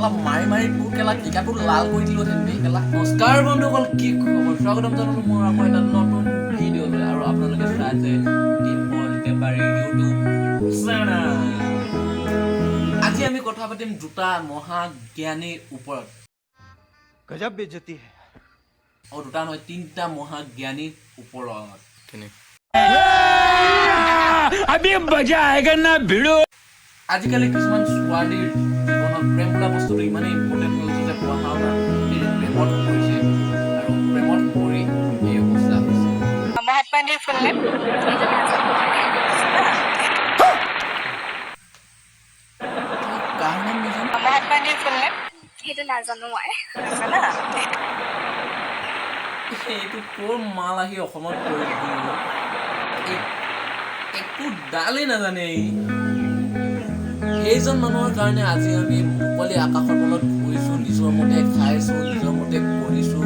কেলা মাৰি মাৰি তোৰ কেলা টিকাটো লাল কৰি দিলো তেন্তে কেলা। নমস্কাৰ বন্ধুসকল, কি খবৰ? স্বাগতম জনালো মোৰ আকৌ এটা নতুন ভিডিঅ' আৰু আপোনালোকে চাই আছে ডিম্পল টেপাৰী ইউটিউব চেনেল। আজি আমি কথা পাতিম দুটা মহাজ্ঞানীৰ ওপৰত। গজব বেজতি হে। দুটা নহয়, তিনিটা মহাজ্ঞানীৰ ওপৰত। আজিকালি কিছুমান ছোৱালীৰ জীৱনত প্ৰেম বোলা বস্তুটো ইমানেই ইম্পৰ্টেণ্ট হৈ গৈছে যে পঢ়া শুনা প্ৰেমত পৰিছে আৰু প্ৰেমত পৰি এই অৱস্থা হৈছে। মহাত্মা গান্ধীৰ ফুল নেম কাৰ নাম নাজানো? মহাত্মা গান্ধীৰ ফুল নেম সেইটো নাজানো মই। জানা এইটো ক'ৰ মাল আহি অসমত পৰি একো ডালেই নাজানে। সেইজন মানুহৰ কাৰণে আজি আমি মুকলি আকাশৰ তলত ঘূৰিছোঁ, নিজৰ মতে খাইছোঁ, নিজৰ মতে পঢ়িছোঁ,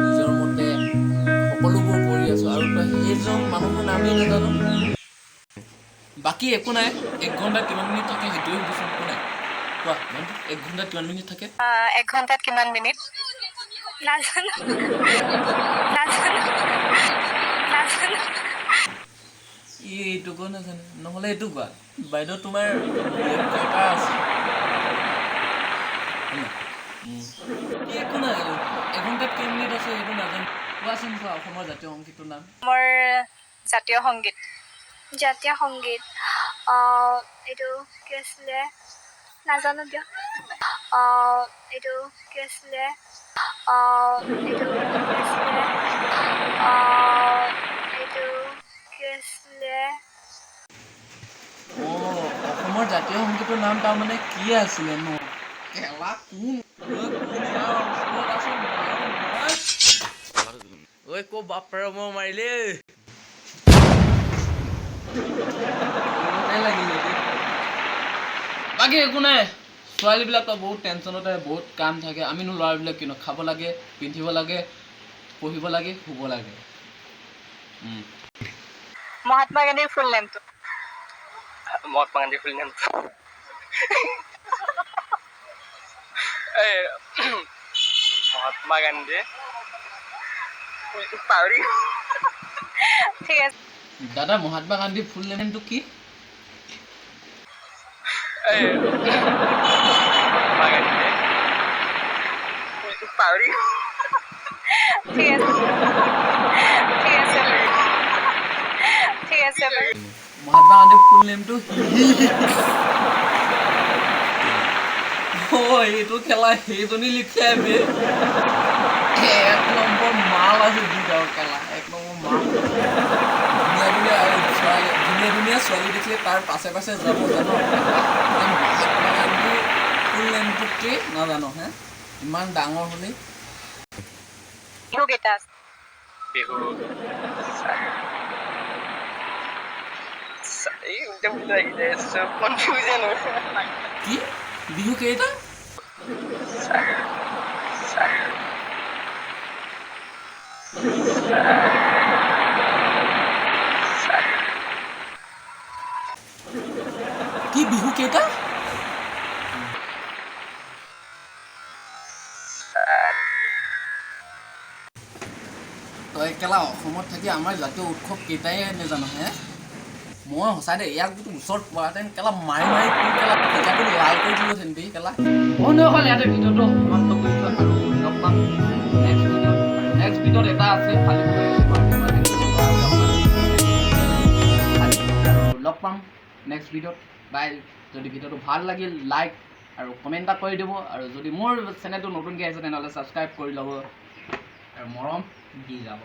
নিজৰ মতে সকলোবোৰ কৰি আছোঁ, আৰু তই সেইজন মানুহৰ নামেই নাজানো। বাকী একো নাই, 1 ঘণ্টাত কিমান মিনিট থাকে সেইটোৱে সুধিছোঁ। একো নাই, কোৱা 1 ঘণ্টাত কিমান মিনিট থাকে? 1 ঘণ্টাত কিমান মিনিট নাজানো নাজানো নাজানো। এইটো কোৱা নাজানে, নহ'লে এইটো কোৱা বাইদেউ তোমাৰ কেইটা আছে? একো নাই, 1 ঘণ্টাত কেই মিনিট আছে এইটো নাজানো। কোৱাচোন কোৱা অসমৰ জাতীয় সংগীতটোৰ নাম। মোৰ জাতীয় সংগীত এইটো কি আছিলে নাজানো দিয়ক। এইটো কি আছিলে এইটো কি আছিলে অসমৰ জাতীয় সংগীতৰ নাম তাৰমানে কি আছিলে ন? কেলা কোন ঐ কো বাপৰে মই মাৰিলে বাকী একো নাই। ছোৱালীবিলাকৰ বহুত টেনশ্যনতে বহুত কাম থাকে। আমিনো ল'ৰাবিলাক কিনো খাব লাগে, পিন্ধিব লাগে, পঢ়িব লাগে, শুব লাগে। মহাত্মা গান্ধীৰ ফুল নেমটো মহাত্মা গান্ধীৰ ফুল নেম মহাত্মা গান্ধী পাহৰি ঠিক আছে। দাদা মহাত্মা গান্ধীৰ ফুল নেমটো কি? মহাত্মা গান্ধী পাহৰি ঠিক আছে ঠিক আছে ঠিক আছে বাৰু। মহাত্মা গান্ধীৰ ফুল নেমটো এইটো খেলা সেইজনী লিখিয়াই বে। 1 নম্বৰ মাল আছে দুটা খেলা, 1 নম্বৰ মাল। ধুনীয়া ছোৱালী দেখিলে তাৰ পাছে পাছে যাব জানো। মহাত্মা গান্ধীৰ ফুল নেমটো কি নাজানো হে? ইমান ডাঙৰ হ'লে বিহু কেইটা আছে? বিহু কনফিউজন কি বিহু কেইটা? কি বিহু কেইটা? তই কেলা অসমত থাকি আমাৰ জাতীয় উৎসৱ কেইটাই নাজানো হে? মই সঁচাই দে ইয়াক যদি ওচৰত পোৱাহেঁতেন কেলা মাৰি মাৰি তোৰ কেলা টিকাটো লাল কৰি দিলো তেন্তে কেলা। বন্ধুসকল, ইয়াতে ভিডিঅ'টো সমাপ্ত কৰিছোঁ আৰু লগ পাম নেক্সট ভিডিঅ'ত এটা আছে ফালিবলৈ লগ পাম নেক্সট ভিডিঅ'ত। বাই। যদি ভিডিঅ'টো ভাল লাগিল লাইক আৰু কমেণ্ট এটা কৰি দিব, আৰু যদি মোৰ চেনেলটো নতুনকৈ আহিছে তেনেহ'লে ছাবস্ক্ৰাইব কৰি ল'ব আৰু মৰম দি যাব।